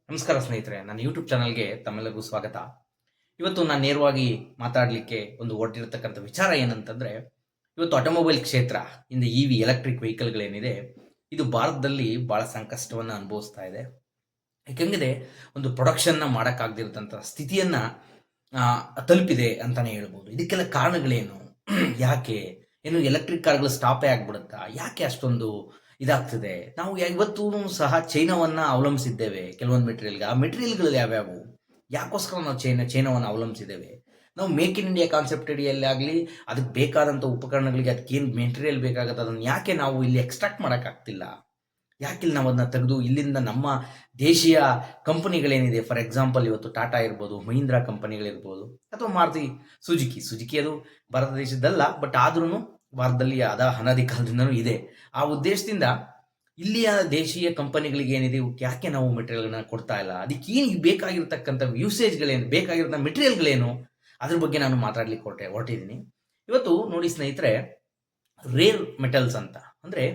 ನಮಸ್ಕಾರ ಸ್ನೇಹಿತರೆ, ನನ್ನ ಯೂಟ್ಯೂಬ್ ಚಾನಲ್ಗೆ ತಮ್ಮೆಲ್ಲರಿಗೂ ಸ್ವಾಗತ. ಇವತ್ತು ನಾನು ನೇರವಾಗಿ ಮಾತಾಡಲಿಕ್ಕೆ ಒಂದು ಹೊರಟಿರತಕ್ಕಂಥ ವಿಚಾರ ಏನಂತಂದರೆ, ಇವತ್ತು ಆಟೋಮೊಬೈಲ್ ಕ್ಷೇತ್ರ ಇಂದ ಎಲೆಕ್ಟ್ರಿಕ್ ವೆಹಿಕಲ್ಗಳೇನಿದೆ, ಇದು ಭಾರತದಲ್ಲಿ ಭಾಳ ಸಂಕಷ್ಟವನ್ನು ಅನುಭವಿಸ್ತಾ ಇದೆ. ಯಾಕೆಂದರೆ ಒಂದು ಪ್ರೊಡಕ್ಷನ್ನ ಮಾಡೋಕ್ಕಾಗದಿರತಂಥ ಸ್ಥಿತಿಯನ್ನು ತಲುಪಿದೆ ಅಂತಲೇ ಹೇಳ್ಬೋದು. ಇದಕ್ಕೆಲ್ಲ ಕಾರಣಗಳೇನು, ಯಾಕೆ ಏನು ಎಲೆಕ್ಟ್ರಿಕ್ ಕಾರ್ಗಳು ಸ್ಟಾಪೇ ಆಗಿಬಿಡುತ್ತಾ, ಯಾಕೆ ಅಷ್ಟೊಂದು ಇದಾಗ್ತದೆ? ನಾವು ಇವತ್ತೂ ಸಹ ಚೈನಾವನ್ನು ಅವಲಂಬಿಸಿದ್ದೇವೆ ಕೆಲವೊಂದು ಮೆಟೀರಿಯಲ್ಗೆ. ಆ ಮೆಟೀರಿಯಲ್ಗಳು ಯಾವ್ಯಾವು, ಯಾಕೋಸ್ಕರ ನಾವು ಚೈನಾವನ್ನು ಅವಲಂಬಿಸಿದ್ದೇವೆ? ನಾವು ಮೇಕ್ ಇನ್ ಇಂಡಿಯಾ ಕಾನ್ಸೆಪ್ಟ್ ಅಡಿಯಲ್ಲಿ ಆಗಲಿ, ಅದಕ್ಕೆ ಬೇಕಾದಂಥ ಉಪಕರಣಗಳಿಗೆ ಅದಕ್ಕೇನು ಮೆಟೀರಿಯಲ್ ಬೇಕಾಗುತ್ತೆ ಅದನ್ನು ಯಾಕೆ ನಾವು ಇಲ್ಲಿ ಎಕ್ಸ್ಟ್ರಾಕ್ಟ್ ಮಾಡೋಕ್ಕಾಗ್ತಿಲ್ಲ? ಯಾಕಿಲ್ಲಿ ನಾವು ಅದನ್ನ ತೆಗೆದು ಇಲ್ಲಿಂದ ನಮ್ಮ ದೇಶೀಯ ಕಂಪನಿಗಳೇನಿದೆ, ಫಾರ್ ಎಕ್ಸಾಂಪಲ್ ಇವತ್ತು ಟಾಟಾ ಇರ್ಬೋದು, ಮಹೀಂದ್ರಾ ಕಂಪನಿಗಳಿರ್ಬೋದು, ಅಥವಾ ಮಾರುತಿ ಸುಜುಕಿ ಅದು ಭಾರತ ದೇಶದಲ್ಲ, ಬಟ್ ಆದ್ರೂ ಭಾರತದಲ್ಲಿ ಅನಾದಿ ಕಾಲದಿಂದನೂ ಇದೆ. ಆ ಉದ್ದೇಶದಿಂದ ಇಲ್ಲಿಯ ದೇಶೀಯ ಕಂಪನಿಗಳಿಗೆ ಏನಿದೆ ಇವಕ್ಕೆ ಯಾಕೆ ನಾವು ಮೆಟೀರಿಯಲ್ಗಳನ್ನ ಕೊಡ್ತಾ ಇಲ್ಲ, ಅದಕ್ಕೆ ಏನು ಬೇಕಾಗಿರ್ತಕ್ಕಂಥ ಯೂಸೇಜ್ಗಳೇನು, ಬೇಕಾಗಿರೋ ಮೆಟೀರಿಯಲ್ಗಳೇನು, ಅದ್ರ ಬಗ್ಗೆ ನಾನು ಮಾತಾಡ್ಲಿಕ್ಕೆ ಹೊರಟಿದ್ದೀನಿ. ಇವತ್ತು ನೋಡಿ ಸ್ನೇಹಿತರೆ, ರೇರ್ ಮೆಟಲ್ಸ್ ಅಂತ ಅಂದರೆ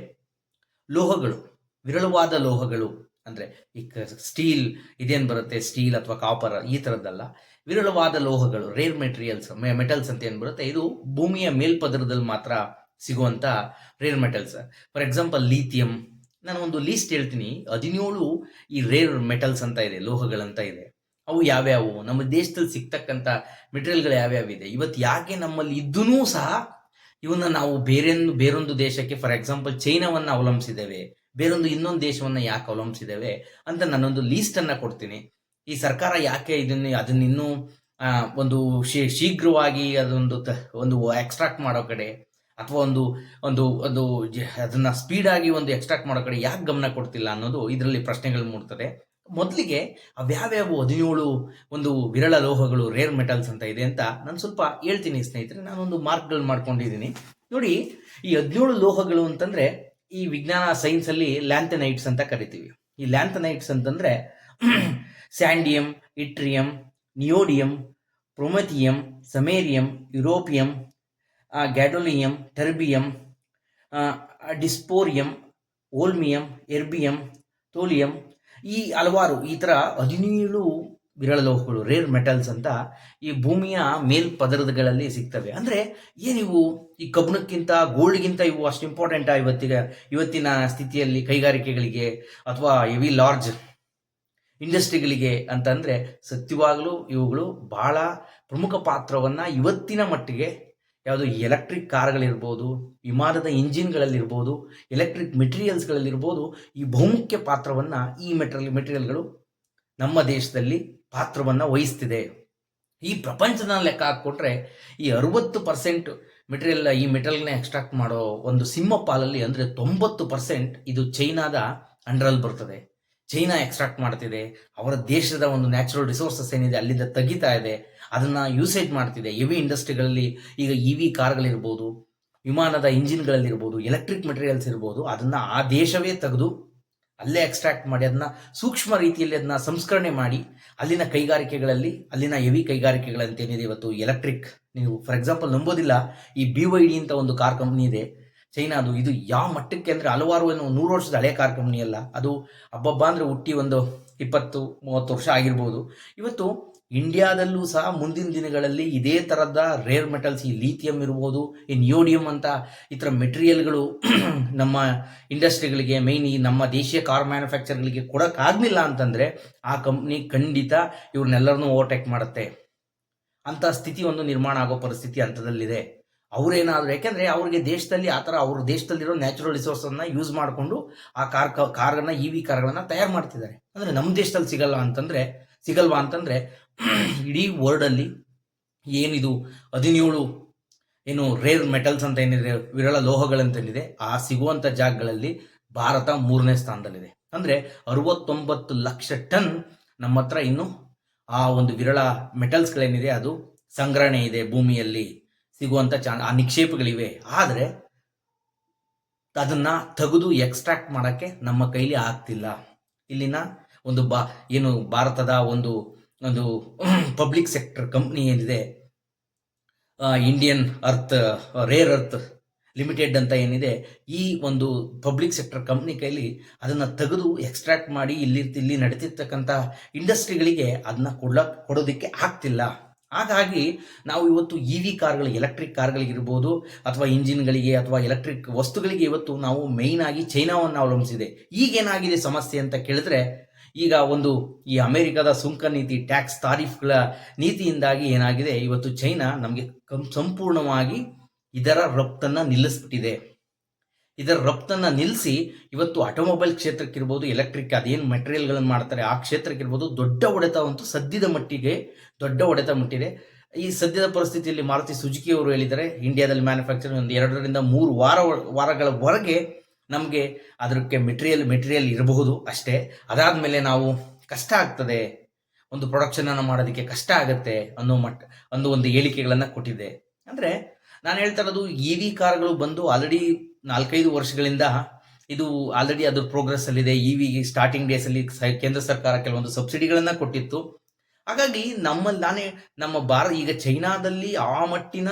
ಲೋಹಗಳು, ವಿರಳವಾದ ಲೋಹಗಳು ಅಂದರೆ ಈಗ ಸ್ಟೀಲ್ ಇದೇನು ಬರುತ್ತೆ, ಸ್ಟೀಲ್ ಅಥವಾ ಕಾಪರ್ ಈ ಥರದ್ದಲ್ಲ, ವಿರಳವಾದ ಲೋಹಗಳು, ರೇರ್ ಮೆಟಲ್ಸ್ ಅಂತ ಏನು ಬರುತ್ತೆ, ಇದು ಭೂಮಿಯ ಮೇಲ್ಪದರದಲ್ಲಿ ಮಾತ್ರ ಸಿಗುವಂಥ rare metals. For example lithium, ನಾನು ಒಂದು ಲೀಸ್ಟ್ ಹೇಳ್ತೀನಿ, 17 ಈ ರೇರ್ ಮೆಟಲ್ಸ್ ಅಂತ ಇದೆ, ಲೋಹಗಳಂತ ಇದೆ. ಅವು ಯಾವ್ಯಾವು, ನಮ್ಮ ದೇಶದಲ್ಲಿ ಸಿಗ್ತಕ್ಕಂಥ ಮೆಟೀರಿಯಲ್ಗಳು ಯಾವ್ಯಾವಿದೆ, ಇವತ್ತು ಯಾಕೆ ನಮ್ಮಲ್ಲಿ ಇದ್ದೂ ಸಹ ಇವನ್ನ ನಾವು ಬೇರೊಂದು ದೇಶಕ್ಕೆ, ಫಾರ್ ಎಕ್ಸಾಂಪಲ್ ಚೈನಾವನ್ನು ಅವಲಂಬಿಸಿದ್ದೇವೆ, ಇನ್ನೊಂದು ದೇಶವನ್ನು ಯಾಕೆ ಅವಲಂಬಿಸಿದ್ದೇವೆ ಅಂತ ನಾನೊಂದು ಲೀಸ್ಟನ್ನು ಕೊಡ್ತೀನಿ. ಈ ಸರ್ಕಾರ ಯಾಕೆ ಅದನ್ನಿನ್ನೂ ಒಂದು ಶೀಘ್ರವಾಗಿ ಒಂದು ಎಕ್ಸ್ಟ್ರಾಕ್ಟ್ ಮಾಡೋ ಕಡೆ, ಅಥವಾ ಒಂದು ಅದನ್ನ ಸ್ಪೀಡಾಗಿ ಒಂದು ಎಕ್ಸ್ಟ್ರಾಕ್ಟ್ ಮಾಡೋ ಕಡೆ ಯಾಕೆ ಗಮನ ಕೊಡ್ತಿಲ್ಲ ಅನ್ನೋದು ಇದರಲ್ಲಿ ಪ್ರಶ್ನೆಗಳು ಮೂಡ್ತದೆ. ಮೊದಲಿಗೆ ಅವ್ಯಾವ್ಯಾವು 17 ಒಂದು ವಿರಳ ಲೋಹಗಳು, ರೇರ್ ಮೆಟಲ್ಸ್ ಅಂತ ಇದೆ ಅಂತ ನಾನು ಸ್ವಲ್ಪ ಹೇಳ್ತೀನಿ ಸ್ನೇಹಿತರೆ. ನಾನೊಂದು ಮಾರ್ಕ್ಗಳು ಮಾಡ್ಕೊಂಡಿದ್ದೀನಿ ನೋಡಿ. ಈ 17 ಲೋಹಗಳು ಅಂತಂದ್ರೆ ಈ ವಿಜ್ಞಾನ ಸೈನ್ಸಲ್ಲಿ ಲ್ಯಾಂಥನೈಟ್ಸ್ ಅಂತ ಕರಿತೀವಿ. ಈ ಲ್ಯಾಂಥನೈಟ್ಸ್ ಅಂತಂದ್ರೆ ಸ್ಯಾಂಡಿಯಂ, ಇಟ್ರಿಯಂ, ನಿಯೋಡಿಯಂ, ಪ್ರೊಮೆಥಿಯಂ, ಸಮೇರಿಯಂ, ಯುರೋಪಿಯಂ, ಗ್ಯಾಡೋಲಿಯಂ, ಟರ್ಬಿಯಂ, ಡಿಸ್ಪೋರಿಯಂ, ಓಲ್ಮಿಯಂ, ಎರ್ಬಿಯಂ, ಥೋಲಿಯಂ, ಈ ಹಲವಾರು ಈ ಥರ 17 ವಿರಳ ಲೋಹಗಳು, ರೇರ್ ಮೆಟಲ್ಸ್ ಅಂತ ಈ ಭೂಮಿಯ ಮೇಲ್ಪದರಗಳಲ್ಲಿ ಸಿಗ್ತವೆ. ಅಂದರೆ ಏನಿವು ಈ ಕಬ್ಬಿಣಕ್ಕಿಂತ, ಗೋಲ್ಡ್ಗಿಂತ ಇವು ಅಷ್ಟು ಇಂಪಾರ್ಟೆಂಟಾ ಇವತ್ತಿನ ಸ್ಥಿತಿಯಲ್ಲಿ ಕೈಗಾರಿಕೆಗಳಿಗೆ ಅಥವಾ ಹೆವಿ ಲಾರ್ಜ್ ಇಂಡಸ್ಟ್ರಿಗಳಿಗೆ ಅಂತಂದರೆ ಸತ್ಯವಾಗಲೂ ಇವುಗಳು ಬಹಳ ಪ್ರಮುಖ ಪಾತ್ರವನ್ನು ಇವತ್ತಿನ ಮಟ್ಟಿಗೆ, ಯಾವುದು ಎಲೆಕ್ಟ್ರಿಕ್ ಕಾರ್ಗಳಿರ್ಬೋದು, ವಿಮಾನದ ಇಂಜಿನ್ಗಳಲ್ಲಿರ್ಬೋದು, ಎಲೆಕ್ಟ್ರಿಕ್ ಮೆಟೀರಿಯಲ್ಸ್ಗಳಲ್ಲಿರ್ಬೋದು, ಈ ಬಹುಮುಖ್ಯ ಪಾತ್ರವನ್ನು ಈ ಮೆಟೀರಿಯಲ್ಗಳು ನಮ್ಮ ದೇಶದಲ್ಲಿ ಪಾತ್ರವನ್ನು ವಹಿಸ್ತಿದೆ. ಈ ಪ್ರಪಂಚದ ಲೆಕ್ಕ ಹಾಕ್ಕೊಟ್ರೆ ಈ 60% ಈ ಮೆಟೀರಿಯಲ್ನ ಎಕ್ಸ್ಟ್ರಾಕ್ಟ್ ಮಾಡೋ ಒಂದು ಸಿಂಹಪಾಲಲ್ಲಿ ಅಂದರೆ 90% ಇದು ಚೈನಾದ ಅಂಡರಲ್ಲಿ ಬರ್ತದೆ. ಚೈನಾ ಎಕ್ಸ್ಟ್ರಾಕ್ಟ್ ಮಾಡ್ತಿದೆ, ಅವರ ದೇಶದ ಒಂದು ನ್ಯಾಚುರಲ್ ರಿಸೋರ್ಸಸ್ ಏನಿದೆ ಅಲ್ಲಿಂದ ತೆಗಿತಾ ಇದೆ, ಅದನ್ನು ಯೂಸೇಜ್ ಮಾಡ್ತಿದೆ. ಹೆವಿ ಇಂಡಸ್ಟ್ರಿಗಳಲ್ಲಿ ಈಗ EV ಕಾರ್ಗಳಿರ್ಬೋದು, ವಿಮಾನದ ಇಂಜಿನ್ಗಳಲ್ಲಿರ್ಬೋದು, ಎಲೆಕ್ಟ್ರಿಕ್ ಮೆಟೀರಿಯಲ್ಸ್ ಇರ್ಬೋದು, ಅದನ್ನು ಆ ದೇಶವೇ ತೆಗೆದು ಅಲ್ಲೇ ಎಕ್ಸ್ಟ್ರಾಕ್ಟ್ ಮಾಡಿ ಅದನ್ನ ಸೂಕ್ಷ್ಮ ರೀತಿಯಲ್ಲಿ ಅದನ್ನ ಸಂಸ್ಕರಣೆ ಮಾಡಿ ಅಲ್ಲಿನ ಕೈಗಾರಿಕೆಗಳಲ್ಲಿ, ಅಲ್ಲಿನ ಹೆವಿ ಕೈಗಾರಿಕೆಗಳಂತೇನಿದೆ ಇವತ್ತು ಎಲೆಕ್ಟ್ರಿಕ್, ನೀವು ಫಾರ್ ಎಕ್ಸಾಂಪಲ್ ನಂಬೋದಿಲ್ಲ, ಈ BYD ಅಂತ ಒಂದು ಕಾರ್ ಕಂಪ್ನಿ ಇದೆ ಚೈನಾದು. ಇದು ಯಾವ ಮಟ್ಟಕ್ಕೆ ಅಂದರೆ ಹಲವಾರು 100 ವರ್ಷದ ಹಳೆ ಕಾರ್ ಕಂಪ್ನಿ ಅಲ್ಲ, ಅದು ಹಬ್ಬಬ್ಬ ಅಂದರೆ ಹುಟ್ಟಿ ಒಂದು 20-30 ವರ್ಷ ಆಗಿರ್ಬೋದು. ಇವತ್ತು ಇಂಡಿಯಾದಲ್ಲೂ ಸಹ ಮುಂದಿನ ದಿನಗಳಲ್ಲಿ ಇದೇ ಥರದ ರೇರ್ ಮೆಟಲ್ಸ್, ಈ ಲಿಥಿಯಂ ಇರ್ಬೋದು, ಈ ನಿಯೋಡಿಯಂ ಅಂತ ಈ ಥರ ಮೆಟೀರಿಯಲ್ಗಳು ನಮ್ಮ ಇಂಡಸ್ಟ್ರಿಗಳಿಗೆ, ಮೈನ್ ಈ ನಮ್ಮ ದೇಶೀಯ ಕಾರ್ ಮ್ಯಾನುಫ್ಯಾಕ್ಚರ್ಗಳಿಗೆ ಕೊಡೋಕ್ಕಾಗಲಿಲ್ಲ ಅಂತಂದರೆ ಆ ಕಂಪ್ನಿ ಖಂಡಿತ ಇವ್ರನ್ನೆಲ್ಲರನ್ನೂ ಓವರ್ಟೇಕ್ ಮಾಡುತ್ತೆ ಅಂತ ಸ್ಥಿತಿ ಒಂದು ನಿರ್ಮಾಣ ಆಗೋ ಪರಿಸ್ಥಿತಿ ಹಂತದಲ್ಲಿದೆ. ಅವರೇನಾದರೂ, ಯಾಕೆಂದರೆ ಅವ್ರಿಗೆ ದೇಶದಲ್ಲಿ ಆ ಥರ ಅವ್ರ ದೇಶದಲ್ಲಿರೋ ನ್ಯಾಚುರಲ್ ರಿಸೋರ್ಸನ್ನು ಯೂಸ್ ಮಾಡಿಕೊಂಡು ಆ ಕಾರ್ಗಳನ್ನ EV ಕಾರ್ಗಳನ್ನು ತಯಾರು ಮಾಡ್ತಿದ್ದಾರೆ. ಅಂದರೆ ನಮ್ಮ ದೇಶದಲ್ಲಿ ಸಿಗಲ್ವಾ ಅಂತಂದರೆ ಇಡೀ ವರ್ಲ್ಡಲ್ಲಿ ಏನಿದು 17 ಏನು ರೇರ್ ಮೆಟಲ್ಸ್ ಅಂತ ಏನಿದೆ, ವಿರಳ ಲೋಹಗಳಂತೇನಿದೆ, ಆ ಸಿಗುವಂಥ ಜಾಗಗಳಲ್ಲಿ ಭಾರತ 3ನೇ ಸ್ಥಾನದಲ್ಲಿದೆ. ಅಂದರೆ 69 ಲಕ್ಷ ಟನ್ ನಮ್ಮ ಹತ್ರ ಇನ್ನು ಆ ಒಂದು ವಿರಳ ಮೆಟಲ್ಸ್ಗಳೇನಿದೆ ಅದು ಸಂಗ್ರಹಣೆ ಇದೆ, ಭೂಮಿಯಲ್ಲಿ ಸಿಗುವಂಥ ಆ ನಿಕ್ಷೇಪಗಳಿವೆ. ಆದರೆ ಅದನ್ನು ತೆಗೆದು ಎಕ್ಸ್ಟ್ರಾಕ್ಟ್ ಮಾಡೋಕ್ಕೆ ನಮ್ಮ ಕೈಲಿ ಆಗ್ತಿಲ್ಲ. ಇಲ್ಲಿನ ಒಂದು ಭಾರತದ ಒಂದು ಪಬ್ಲಿಕ್ ಸೆಕ್ಟರ್ ಕಂಪ್ನಿ ಏನಿದೆ, ಇಂಡಿಯನ್ ರೇರ್ ಅರ್ತ್ ಲಿಮಿಟೆಡ್ ಅಂತ ಏನಿದೆ, ಈ ಒಂದು ಪಬ್ಲಿಕ್ ಸೆಕ್ಟರ್ ಕಂಪ್ನಿ ಕೈಲಿ ಅದನ್ನು ತೆಗೆದು ಎಕ್ಸ್ಟ್ರಾಕ್ಟ್ ಮಾಡಿ ಇಲ್ಲಿ ನಡೀತಿರ್ತಕ್ಕಂಥ ಇಂಡಸ್ಟ್ರಿಗಳಿಗೆ ಅದನ್ನ ಕೊಡೋದಕ್ಕೆ ಆಗ್ತಿಲ್ಲ. ಹಾಗಾಗಿ ನಾವು ಇವತ್ತು ಇ ವಿ ಕಾರ್ಗಳು, ಎಲೆಕ್ಟ್ರಿಕ್ ಕಾರ್ಗಳಿಗಿರ್ಬೋದು ಅಥವಾ ಇಂಜಿನ್ಗಳಿಗೆ ಅಥವಾ ಎಲೆಕ್ಟ್ರಿಕ್ ವಸ್ತುಗಳಿಗೆ ಇವತ್ತು ನಾವು ಮೇಯ್ನ್ ಆಗಿ ಚೈನಾವನ್ನು ಅವಲಂಬಿಸಿದೆ. ಈಗೇನಾಗಿದೆ ಸಮಸ್ಯೆ ಅಂತ ಕೇಳಿದ್ರೆ, ಈಗ ಈ ಅಮೆರಿಕದ ಸುಂಕ ನೀತಿ, ಟ್ಯಾಕ್ಸ್ ತಾರೀಫ್ಗಳ ನೀತಿಯಿಂದಾಗಿ ಏನಾಗಿದೆ, ಇವತ್ತು ಚೈನಾ ನಮಗೆ ಸಂಪೂರ್ಣವಾಗಿ ಇದರ ರಫ್ತನ್ನು ನಿಲ್ಲಿಸ್ಬಿಟ್ಟಿದೆ. ಇದರ ರಫ್ತನ್ನು ನಿಲ್ಲಿಸಿ ಇವತ್ತು ಆಟೋಮೊಬೈಲ್ ಕ್ಷೇತ್ರಕ್ಕಿರ್ಬೋದು, ಎಲೆಕ್ಟ್ರಿಕ್ ಅದೇನು ಮೆಟೀರಿಯಲ್ಗಳನ್ನು ಮಾಡ್ತಾರೆ ಆ ಕ್ಷೇತ್ರಕ್ಕಿರ್ಬೋದು ದೊಡ್ಡ ಹೊಡೆತ ಅಂತೂ ಸದ್ಯದ ಮಟ್ಟಿಗೆ ದೊಡ್ಡ ಹೊಡೆತ ಮುಟ್ಟಿದೆ. ಈ ಸದ್ಯದ ಪರಿಸ್ಥಿತಿಯಲ್ಲಿ ಮಾರುತಿ ಸುಜುಕಿ ಅವರು ಹೇಳಿದ್ದಾರೆ, ಇಂಡಿಯಾದಲ್ಲಿ ಮ್ಯಾನುಫ್ಯಾಕ್ಚರಿಂಗ್ ಒಂದು 2 ರಿಂದ 3 ವಾರಗಳವರೆಗೆ ನಮಗೆ ಅದಕ್ಕೆ ಮೆಟೀರಿಯಲ್ ಇರಬಹುದು ಅಷ್ಟೇ. ಅದಾದಮೇಲೆ ನಾವು ಕಷ್ಟ ಆಗ್ತದೆ, ಒಂದು ಪ್ರೊಡಕ್ಷನನ್ನು ಮಾಡೋದಕ್ಕೆ ಕಷ್ಟ ಆಗುತ್ತೆ ಅನ್ನೋ ಒಂದು ಹೇಳಿಕೆಗಳನ್ನು ಕೊಟ್ಟಿದೆ. ಅಂದರೆ ನಾನು ಹೇಳ್ತಾ ಇರೋದು, ಇ ವಿ ಕಾರ್ಗಳು ಬಂದು ಆಲ್ರೆಡಿ 4-5 ವರ್ಷಗಳಿಂದ ಇದು ಆಲ್ರೆಡಿ ಅದ್ರ ಪ್ರೋಗ್ರೆಸ್ ಅಲ್ಲಿದೆ. ಇ ವಿ ಸ್ಟಾರ್ಟಿಂಗ್ ಡೇಸಲ್ಲಿ ಕೇಂದ್ರ ಸರ್ಕಾರ ಕೆಲವೊಂದು ಸಬ್ಸಿಡಿಗಳನ್ನು ಕೊಟ್ಟಿತ್ತು. ಹಾಗಾಗಿ ನಮ್ಮ ಭಾರತ ಈಗ ಚೈನಾದಲ್ಲಿ ಆ ಮಟ್ಟಿನ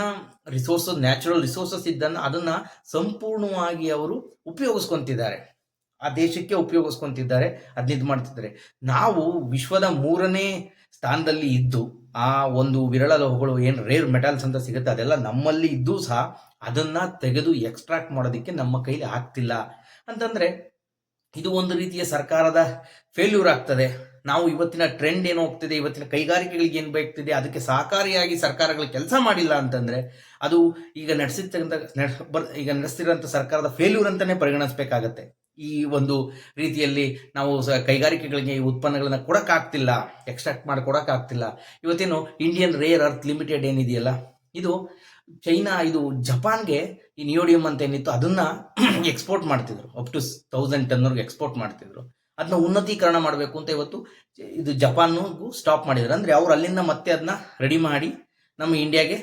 ನ್ಯಾಚುರಲ್ ರಿಸೋರ್ಸಸ್ ಇದ್ದನ್ನು ಅದನ್ನು ಸಂಪೂರ್ಣವಾಗಿ ಅವರು ಉಪಯೋಗಿಸ್ಕೊತಿದ್ದಾರೆ, ಆ ದೇಶಕ್ಕೆ ಉಪಯೋಗಿಸ್ಕೊತಿದ್ದಾರೆ, ಅದನ್ನ ಮಾಡ್ತಿದ್ದಾರೆ. ನಾವು ವಿಶ್ವದ 3ನೇ ಸ್ಥಾನದಲ್ಲಿ ಇದ್ದು ಆ ಒಂದು ವಿರಳ ಲೋಹಗಳು ಏನು ರೇರ್ ಮೆಟಲ್ಸ್ ಅಂತ ಸಿಗುತ್ತೆ ಅದೆಲ್ಲ ನಮ್ಮಲ್ಲಿ ಇದ್ದು ಸಹ ಅದನ್ನ ತೆಗೆದು ಎಕ್ಸ್ಟ್ರಾಕ್ಟ್ ಮಾಡೋದಕ್ಕೆ ನಮ್ಮ ಕೈಲಿ ಆಗ್ತಿಲ್ಲ ಅಂತಂದ್ರೆ ಇದು ಒಂದು ರೀತಿಯ ಸರ್ಕಾರದ ಫೇಲ್ಯೂರ್ ಆಗ್ತದೆ. ನಾವು ಇವತ್ತಿನ ಟ್ರೆಂಡ್ ಏನು ಹೋಗ್ತಿದೆ, ಇವತ್ತಿನ ಕೈಗಾರಿಕೆಗಳಿಗೆ ಏನು ಬೇಕ್ತಿದೆ, ಅದಕ್ಕೆ ಸಹಕಾರಿಯಾಗಿ ಸರ್ಕಾರಗಳು ಕೆಲಸ ಮಾಡಿಲ್ಲ ಅಂತಂದ್ರೆ ಅದು ಈಗ ನಡೆಸ್ತಿರೋಂಥ ಸರ್ಕಾರದ ಫೇಲ್ಯೂರ್ ಅಂತಾನೆ ಪರಿಗಣಿಸಬೇಕಾಗತ್ತೆ. ಈ ಒಂದು ರೀತಿಯಲ್ಲಿ ನಾವು ಕೈಗಾರಿಕೆಗಳಿಗೆ ಈ ಉತ್ಪನ್ನಗಳನ್ನ ಕೊಡೋಕ್ಕಾಗ್ತಿಲ್ಲ, ಎಕ್ಸ್ಟ್ರಾಕ್ಟ್ ಮಾಡಿ ಕೊಡೋಕ್ಕಾಗ್ತಿಲ್ಲ. ಇವತ್ತೇನು ಇಂಡಿಯನ್ ರೇರ್ ಅರ್ತ್ ಲಿಮಿಟೆಡ್ ಏನಿದೆಯಲ್ಲ, ಇದು ಚೈನಾ, ಇದು ಜಪಾನ್ಗೆ ಈ ನಿಯೋಡಿಯಂ ಅಂತ ಏನಿತ್ತು ಅದನ್ನ ಎಕ್ಸ್ಪೋರ್ಟ್ ಮಾಡ್ತಿದ್ರು, ಅಪ್ ಟು 1000 ಟನ್ವರೆಗೆ ಎಕ್ಸ್ಪೋರ್ಟ್ ಮಾಡ್ತಿದ್ರು. ಅದನ್ನ ಉನ್ನತೀಕರಣ ಮಾಡಬೇಕು ಅಂತ ಇವತ್ತು ಇದು ಜಪಾನ್ಗೂ ಸ್ಟಾಪ್ ಮಾಡಿದ್ರು. ಅಂದ್ರೆ ಅವ್ರು ಅಲ್ಲಿಂದ ಮತ್ತೆ ಅದನ್ನ ರೆಡಿ ಮಾಡಿ ನಮ್ಮ ಇಂಡಿಯಾಗೆ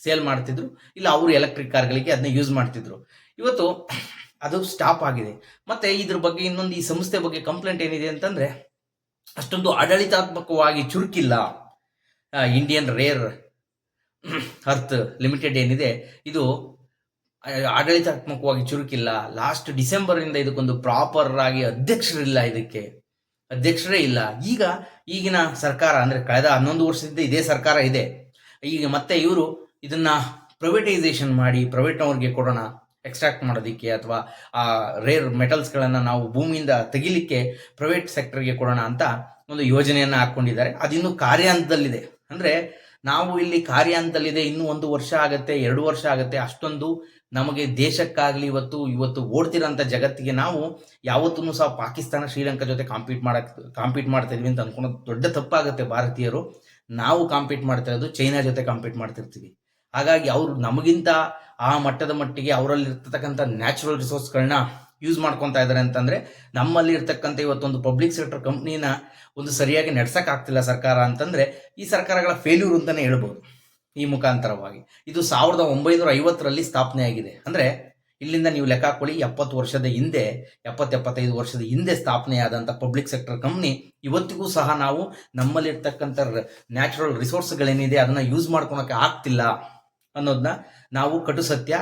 ಸೇಲ್ ಮಾಡ್ತಿದ್ರು, ಇಲ್ಲ ಅವರು ಎಲೆಕ್ಟ್ರಿಕ್ ಕಾರ್ಗಳಿಗೆ ಅದನ್ನ ಯೂಸ್ ಮಾಡ್ತಿದ್ರು. ಇವತ್ತು ಅದು ಸ್ಟಾಪ್ ಆಗಿದೆ. ಮತ್ತೆ ಇದ್ರ ಬಗ್ಗೆ ಇನ್ನೊಂದು, ಈ ಸಂಸ್ಥೆ ಬಗ್ಗೆ ಕಂಪ್ಲೇಂಟ್ ಏನಿದೆ ಅಂತಂದ್ರೆ, ಅಷ್ಟೊಂದು ಆಡಳಿತಾತ್ಮಕವಾಗಿ ಚುರುಕಿಲ್ಲ. ಇಂಡಿಯನ್ ರೇರ್ ಅರ್ತ್ ಲಿಮಿಟೆಡ್ ಏನಿದೆ ಇದು ಆಡಳಿತಾತ್ಮಕವಾಗಿ ಚುರುಕಿಲ್ಲ. ಲಾಸ್ಟ್ ಡಿಸೆಂಬರ್ ಇಂದ ಇದಕ್ಕೊಂದು ಪ್ರಾಪರ್ ಆಗಿ ಅಧ್ಯಕ್ಷರೇ ಇಲ್ಲ. ಈಗಿನ ಸರ್ಕಾರ ಅಂದ್ರೆ ಕಳೆದ 11 ವರ್ಷದಿಂದ ಇದೇ ಸರ್ಕಾರ ಇದೆ. ಈಗ ಮತ್ತೆ ಇವರು ಇದನ್ನ ಪ್ರೈವೇಟೈಸೇಷನ್ ಮಾಡಿ ಪ್ರೈವೇಟ್ನವ್ರಿಗೆ ಕೊಡೋಣ ಎಕ್ಸ್ಟ್ರಾಕ್ಟ್ ಮಾಡೋದಕ್ಕೆ, ಅಥವಾ ಆ ರೇರ್ ಮೆಟಲ್ಸ್ಗಳನ್ನು ನಾವು ಭೂಮಿಯಿಂದ ತೆಗಿಲಿಕ್ಕೆ ಪ್ರೈವೇಟ್ ಸೆಕ್ಟರ್ಗೆ ಕೊಡೋಣ ಅಂತ ಒಂದು ಯೋಜನೆಯನ್ನು ಹಾಕ್ಕೊಂಡಿದ್ದಾರೆ. ಅದಿನ್ನೂ ಕಾರ್ಯಾಂತದಲ್ಲಿದೆ. ಅಂದರೆ ನಾವು ಇಲ್ಲಿ ಕಾರ್ಯಾಂತದಲ್ಲಿದೆ, ಇನ್ನೂ 1 ವರ್ಷ ಆಗತ್ತೆ, 2 ವರ್ಷ ಆಗತ್ತೆ. ಅಷ್ಟೊಂದು ನಮಗೆ ದೇಶಕ್ಕಾಗಲಿ ಇವತ್ತು ಓಡ್ತಿರೋಂಥ ಜಗತ್ತಿಗೆ ನಾವು ಯಾವತ್ತೂ ಸಹ ಪಾಕಿಸ್ತಾನ, ಶ್ರೀಲಂಕಾ ಜೊತೆ ಕಾಂಪೀಟ್ ಮಾಡ್ತಾ ಇದೀವಿ ಅಂತ ಅನ್ಕೊಳೋದು ದೊಡ್ಡ ತಪ್ಪಾಗುತ್ತೆ. ಭಾರತೀಯರು ನಾವು ಕಾಂಪೀಟ್ ಮಾಡ್ತಾ ಇರೋದು ಚೈನಾ ಜೊತೆ ಕಾಂಪೀಟ್ ಮಾಡ್ತಿರ್ತೀವಿ. ಹಾಗಾಗಿ ಅವರು ನಮಗಿಂತ ಆ ಮಟ್ಟದ ಮಟ್ಟಿಗೆ ಅವರಲ್ಲಿ ಇರ್ತಕ್ಕಂಥ ನ್ಯಾಚುರಲ್ ರಿಸೋರ್ಸ್ಗಳನ್ನ ಯೂಸ್ ಮಾಡ್ಕೊತಾ ಇದ್ದಾರೆ ಅಂತಂದ್ರೆ, ನಮ್ಮಲ್ಲಿ ಇರ್ತಕ್ಕಂಥ ಇವತ್ತೊಂದು ಪಬ್ಲಿಕ್ ಸೆಕ್ಟರ್ ಕಂಪ್ನಿನ ಒಂದು ಸರಿಯಾಗಿ ಆಗ್ತಿಲ್ಲ ಸರ್ಕಾರ ಅಂತಂದ್ರೆ ಈ ಸರ್ಕಾರಗಳ ಫೇಲ್ಯೂರ್ ಅಂತಾನೆ ಹೇಳ್ಬೋದು. ಈ ಮುಖಾಂತರವಾಗಿ ಇದು 1950ರಲ್ಲಿ ಸ್ಥಾಪನೆ ಆಗಿದೆ. ಅಂದ್ರೆ ಇಲ್ಲಿಂದ ನೀವು ಲೆಕ್ಕ ಹಾಕೊಳ್ಳಿ, 75 ವರ್ಷದ ಹಿಂದೆ ಸ್ಥಾಪನೆಯಾದಂಥ ಪಬ್ಲಿಕ್ ಸೆಕ್ಟರ್ ಕಂಪ್ನಿ ಇವತ್ತಿಗೂ ಸಹ ನಾವು ನಮ್ಮಲ್ಲಿರ್ತಕ್ಕಂಥ ನ್ಯಾಚುರಲ್ ರಿಸೋರ್ಸ್ಗಳೇನಿದೆ ಅದನ್ನ ಯೂಸ್ ಮಾಡ್ಕೊಳಕ್ಕೆ ಆಗ್ತಿಲ್ಲ ಅನ್ನೋದನ್ನ ನಾವು ಕಟು ಸತ್ಯ.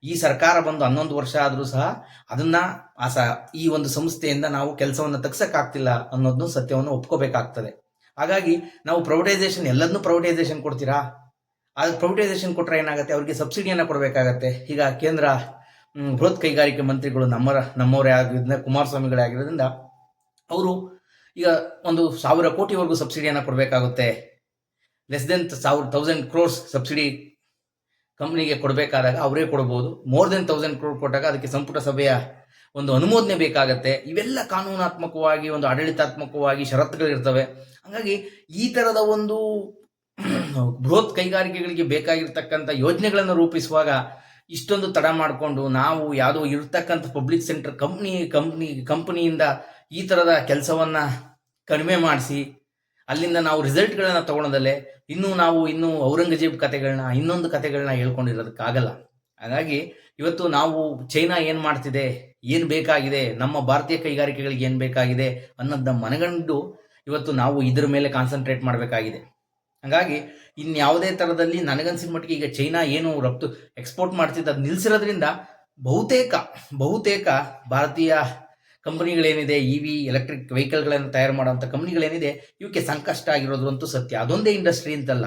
ಈ ಸರ್ಕಾರ ಬಂದು 11 ವರ್ಷ ಆದರೂ ಸಹ ಅದನ್ನ ಈ ಒಂದು ಸಂಸ್ಥೆಯಿಂದ ನಾವು ಕೆಲಸವನ್ನು ತೆಗ್ಸಕ್ಕಾಗ್ತಿಲ್ಲ ಅನ್ನೋದನ್ನು ಸತ್ಯವನ್ನು ಒಪ್ಕೋಬೇಕಾಗ್ತದೆ. ಹಾಗಾಗಿ ನಾವು ಪ್ರೈವೇಟೈಸೇಷನ್, ಎಲ್ಲದನ್ನೂ ಪ್ರೈವೇಟೈಸೇಷನ್ ಕೊಡ್ತೀರಾ? ಅದು ಪ್ರೈವೇಟೈಸೇಷನ್ ಕೊಟ್ಟರೆ ಏನಾಗುತ್ತೆ, ಅವರಿಗೆ ಸಬ್ಸಿಡಿಯನ್ನು ಕೊಡಬೇಕಾಗತ್ತೆ. ಈಗ ಕೇಂದ್ರ ಬೃಹತ್ ಕೈಗಾರಿಕೆ ಮಂತ್ರಿಗಳು ನಮ್ಮವರೇ ಆಗಿರೋದ್ರಿಂದ, ಕುಮಾರಸ್ವಾಮಿಗಳೇ ಆಗಿರೋದ್ರಿಂದ ಅವರು ಈಗ 1,000 ಕೋಟಿವರೆಗೂ ಸಬ್ಸಿಡಿಯನ್ನು ಕೊಡಬೇಕಾಗುತ್ತೆ. ಲೆಸ್ ದೆನ್ 1000 crores ಸಬ್ಸಿಡಿ ಕಂಪ್ನಿಗೆ ಕೊಡಬೇಕಾದಾಗ ಅವರೇ ಕೊಡಬಹುದು. ಮೋರ್ ದೆನ್ 1000 crore ಕೊಟ್ಟಾಗ ಅದಕ್ಕೆ ಸಂಪುಟ ಸಭೆಯ ಒಂದು ಅನುಮೋದನೆ ಬೇಕಾಗತ್ತೆ. ಇವೆಲ್ಲ ಕಾನೂನಾತ್ಮಕವಾಗಿ, ಒಂದು ಆಡಳಿತಾತ್ಮಕವಾಗಿ ಷರತ್ತುಗಳಿರ್ತವೆ. ಹಾಗಾಗಿ ಈ ತರದ ಒಂದು ಬೃಹತ್ ಕೈಗಾರಿಕೆಗಳಿಗೆ ಬೇಕಾಗಿರ್ತಕ್ಕಂಥ ಯೋಜನೆಗಳನ್ನು ರೂಪಿಸುವಾಗ ಇಷ್ಟೊಂದು ತಡ ಮಾಡಿಕೊಂಡು ನಾವು ಯಾವುದೋ ಇರ್ತಕ್ಕಂಥ ಪಬ್ಲಿಕ್ ಸೆಕ್ಟರ್ ಕಂಪನಿಯಿಂದ ಈ ಥರದ ಕೆಲಸವನ್ನು ಕಡಿಮೆ ಮಾಡಿಸಿ ಅಲ್ಲಿಂದ ನಾವು ರಿಸಲ್ಟ್ಗಳನ್ನ ತಗೊಳೋದಲ್ಲೇ ಇನ್ನೂ ಔರಂಗಜೇಬ್ ಕತೆಗಳನ್ನ, ಇನ್ನೊಂದು ಕತೆಗಳನ್ನ ಹೇಳ್ಕೊಂಡಿರೋದಕ್ಕಾಗಲ್ಲ. ಹಾಗಾಗಿ ಇವತ್ತು ನಾವು ಚೈನಾ ಏನು ಮಾಡ್ತಿದೆ, ಏನು ಬೇಕಾಗಿದೆ, ನಮ್ಮ ಭಾರತೀಯ ಕೈಗಾರಿಕೆಗಳಿಗೆ ಏನು ಬೇಕಾಗಿದೆ ಅನ್ನೋದನ್ನ ಮನಗಂಡು ಇವತ್ತು ನಾವು ಇದ್ರ ಮೇಲೆ ಕಾನ್ಸಂಟ್ರೇಟ್ ಮಾಡಬೇಕಾಗಿದೆ. ಹಾಗಾಗಿ ಇನ್ಯಾವುದೇ ಥರದಲ್ಲಿ ನನಗನ್ಸಿದ ಮಟ್ಟಿಗೆ ಈಗ ಚೈನಾ ಏನು ಎಕ್ಸ್ಪೋರ್ಟ್ ಮಾಡ್ತಿದ್ದು ಅದು ನಿಲ್ಸಿರೋದ್ರಿಂದ ಬಹುತೇಕ ಭಾರತೀಯ ಕಂಪನಿಗಳೇನಿದೆ, ಇವಿ ಎಲೆಕ್ಟ್ರಿಕ್ ವೆಹಿಕಲ್ಗಳನ್ನು ತಯಾರು ಮಾಡುವಂಥ ಕಂಪನಿಗಳೇನಿದೆ, ಇವಕ್ಕೆ ಸಂಕಷ್ಟ ಆಗಿರೋದು ಅಂತೂ ಸತ್ಯ. ಅದೊಂದೇ ಇಂಡಸ್ಟ್ರಿ ಅಂತಲ್ಲ,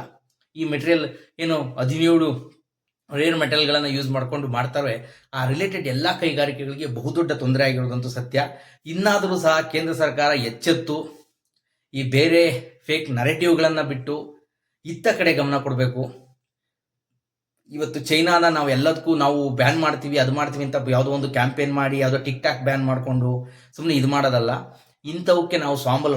ಈ ಮೆಟೀರಿಯಲ್ ಏನು 17 ರೇರ್ ಮೆಟಲ್ಗಳನ್ನು ಯೂಸ್ ಮಾಡಿಕೊಂಡು ಮಾಡ್ತಾರೆ, ಆ ರಿಲೇಟೆಡ್ ಎಲ್ಲ ಕೈಗಾರಿಕೆಗಳಿಗೆ ಬಹುದೊಡ್ಡ ತೊಂದರೆ ಆಗಿರೋದಂತೂ ಸತ್ಯ. ಇನ್ನಾದರೂ ಸಹ ಕೇಂದ್ರ ಸರ್ಕಾರ ಎಚ್ಚೆತ್ತು ಈ ಬೇರೆ ಫೇಕ್ ನರೇಟಿವ್ಗಳನ್ನು ಬಿಟ್ಟು ಇತ್ತ ಕಡೆ ಗಮನ ಕೊಡಬೇಕು. ಇವತ್ತು ಚೈನಾನ ನಾವು ಎಲ್ಲದಕ್ಕೂ ನಾವು ಬ್ಯಾನ್ ಮಾಡ್ತೀವಿ, ಅದು ಮಾಡ್ತೀವಿ ಅಂತ ಯಾವುದೋ ಒಂದು ಕ್ಯಾಂಪೇನ್ ಮಾಡಿ ಯಾವುದೋ ಟಿಕ್ ಟಾಕ್ ಬ್ಯಾನ್ ಮಾಡಿಕೊಂಡು ಸುಮ್ಮನೆ ಇದು ಮಾಡೋದಲ್ಲ. ಇಂಥವಕ್ಕೆ ನಾವು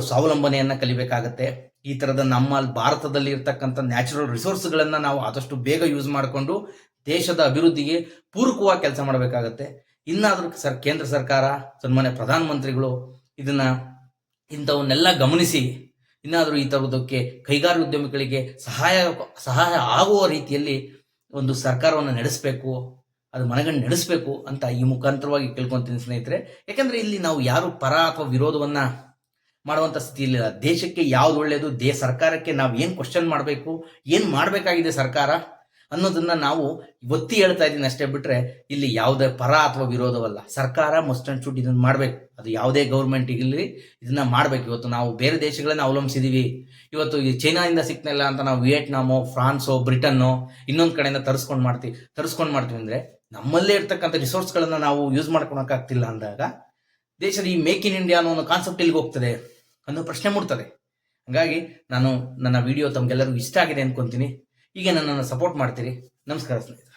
ಸ್ವಾವಲಂಬನೆಯನ್ನು ಕಲಿಬೇಕಾಗತ್ತೆ. ಈ ಥರದ ನಮ್ಮ ಭಾರತದಲ್ಲಿ ಇರ್ತಕ್ಕಂಥ ನ್ಯಾಚುರಲ್ ರಿಸೋರ್ಸ್ಗಳನ್ನು ನಾವು ಆದಷ್ಟು ಬೇಗ ಯೂಸ್ ಮಾಡಿಕೊಂಡು ದೇಶದ ಅಭಿವೃದ್ಧಿಗೆ ಪೂರಕವಾಗಿ ಕೆಲಸ ಮಾಡಬೇಕಾಗತ್ತೆ. ಇನ್ನಾದರೂ ಕೇಂದ್ರ ಸರ್ಕಾರ, ಸನ್ಮಾನ್ಯ ಪ್ರಧಾನಮಂತ್ರಿಗಳು ಇಂಥವನ್ನೆಲ್ಲ ಗಮನಿಸಿ ಇನ್ನಾದರೂ ಈ ಥರದಕ್ಕೆ ಕೈಗಾರಿಕೋದ್ಯಮಿಗಳಿಗೆ ಸಹಾಯ ಆಗುವ ರೀತಿಯಲ್ಲಿ ಒಂದು ಸರ್ಕಾರವನ್ನು ನಡೆಸಬೇಕು, ಅದು ಮನಗಂಡು ನಡೆಸಬೇಕು ಅಂತ ಈ ಮುಖಾಂತರವಾಗಿ ಕೇಳ್ಕೊತೀನಿ ಸ್ನೇಹಿತರೆ. ಯಾಕಂದರೆ ಇಲ್ಲಿ ನಾವು ಯಾರು ಪರ ಅಥವಾ ವಿರೋಧವನ್ನು ಮಾಡುವಂಥ ಸ್ಥಿತಿ ಇಲ್ಲ. ದೇಶಕ್ಕೆ ಯಾವ್ದು ಒಳ್ಳೆಯದು, ಸರ್ಕಾರಕ್ಕೆ ನಾವು ಏನು ಕ್ವಶನ್ ಮಾಡಬೇಕು, ಏನು ಮಾಡಬೇಕಾಗಿದೆ ಸರ್ಕಾರ ಅನ್ನೋದನ್ನ ನಾವು ಒತ್ತಿ ಹೇಳ್ತಾ ಇದ್ದೀನಿ ಅಷ್ಟೇ, ಬಿಟ್ಟರೆ ಇಲ್ಲಿ ಯಾವುದೇ ಪರ ಅಥವಾ ವಿರೋಧವಲ್ಲ. ಸರ್ಕಾರ ಮಸ್ಟ್ ಅಂಡ್ ಶುಡ್ ಇದನ್ನು ಮಾಡಬೇಕು. ಅದು ಯಾವುದೇ ಗೌರ್ಮೆಂಟ್ ಇಲ್ಲಿ ಇದನ್ನ ಮಾಡಬೇಕು. ಇವತ್ತು ನಾವು ಬೇರೆ ದೇಶಗಳನ್ನ ಅವಲಂಬಿಸಿದೀವಿ. ಇವತ್ತು ಈ ಚೈನಾದಿಂದ ಸಿಕ್ತಿಲ್ಲ ಅಂತ ನಾವು ವಿಯೆಟ್ನಾಮೋ, ಫ್ರಾನ್ಸೋ, ಬ್ರಿಟನ್ನೋ ಇನ್ನೊಂದು ಕಡೆಯಿಂದ ತರಿಸ್ಕೊಂಡು ಮಾಡ್ತೀವಿ ಅಂದರೆ ನಮ್ಮಲ್ಲೇ ಇರ್ತಕ್ಕಂಥ ರಿಸೋರ್ಸ್ಗಳನ್ನು ನಾವು ಯೂಸ್ ಮಾಡ್ಕೊಳಕ್ಕಾಗ್ತಿಲ್ಲ ಅಂದಾಗ ದೇಶದ ಈ ಮೇಕ್ ಇನ್ ಇಂಡಿಯಾ ಅನ್ನೋ ಒಂದು ಕಾನ್ಸೆಪ್ಟ್ ಇಲ್ಲಿಗೆ ಹೋಗ್ತದೆ ಅನ್ನೋ ಪ್ರಶ್ನೆ ಮೂಡ್ತದೆ. ಹಾಗಾಗಿ ನನ್ನ ವಿಡಿಯೋ ತಮಗೆಲ್ಲರಿಗೂ ಇಷ್ಟ ಆಗಿದೆ ಅನ್ಕೊಂತೀನಿ. ಹೀಗೆ ನನ್ನನ್ನು ಸಪೋರ್ಟ್ ಮಾಡ್ತೀರಿ. ನಮಸ್ಕಾರ ಸ್ನೇಹಿತರೆ.